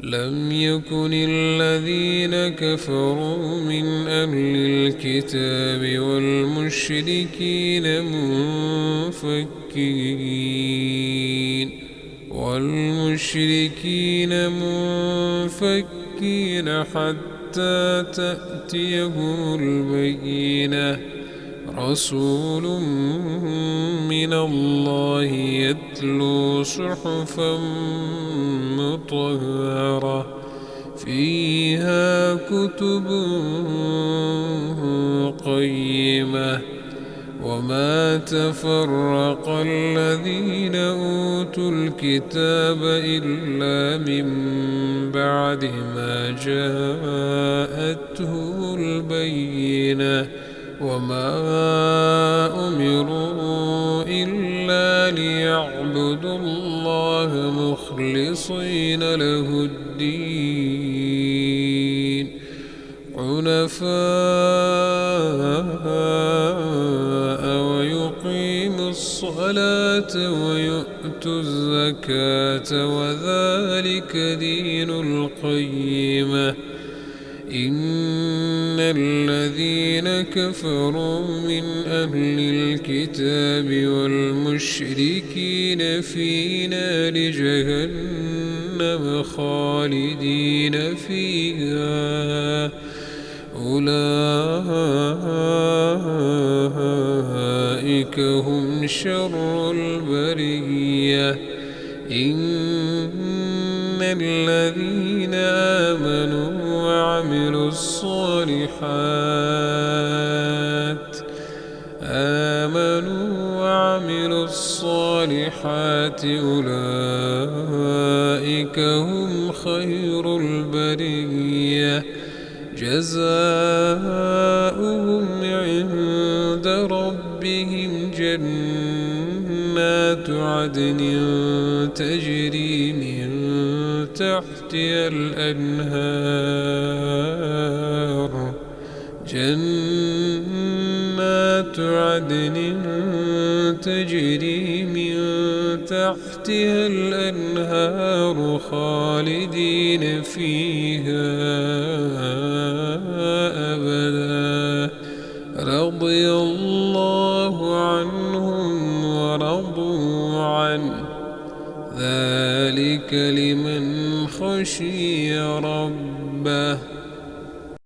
لم يكن الذين كفروا من أهل الكتاب والمشركين منفكين حتى تأتيهم البينة. رسول من الله يتلو صحفا مطهرة فيها كتب قيمة. وما تفرق الذين أوتوا الكتاب إلا من بعد ما جاءتهم البينة. وما أمروا إلا ليعبدوا الله مخلصين له الدين حنفاء ويقيموا الصلاة ويؤتوا الزكاة وذلك دين القيمة. إن الذين كفروا من أهل الكتاب والمشركين في نار جهنم خالدين فيها أولئك هم شر البرية. إن الذين آمنوا وعملوا الصالحات أولئك هم خير البرية. جزاؤهم عند ربهم جنات عدن تجري من تحتها الأنهار جنات عدن تجري من تحتها الأنهار خالدين فيها أبدا. رضي الله عنهم ورضوا عنه ذلك لمن خشي ربه.